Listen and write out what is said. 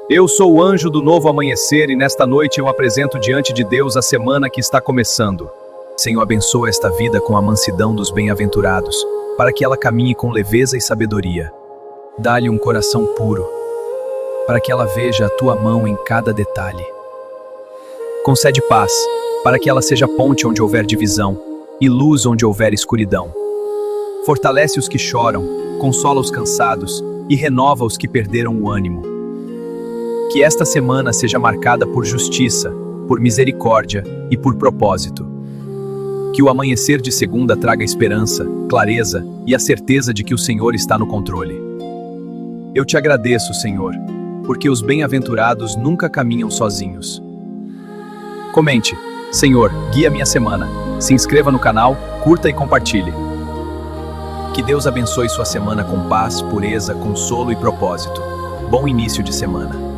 Eu sou o anjo do novo amanhecer e nesta noite eu apresento diante de Deus a semana que está começando. Senhor, abençoa esta vida com a mansidão dos bem-aventurados, para que ela caminhe com leveza e sabedoria. Dá-lhe um coração puro, para que ela veja a tua mão em cada detalhe. Concede paz, para que ela seja ponte onde houver divisão, e luz onde houver escuridão. Fortalece os que choram, consola os cansados e renova os que perderam o ânimo. Que esta semana seja marcada por justiça, por misericórdia e por propósito. Que o amanhecer de segunda traga esperança, clareza e a certeza de que o Senhor está no controle. Eu te agradeço, Senhor, porque os bem-aventurados nunca caminham sozinhos. Comente, Senhor, guia minha semana. Se inscreva no canal, curta e compartilhe. Que Deus abençoe sua semana com paz, pureza, consolo e propósito. Bom início de semana.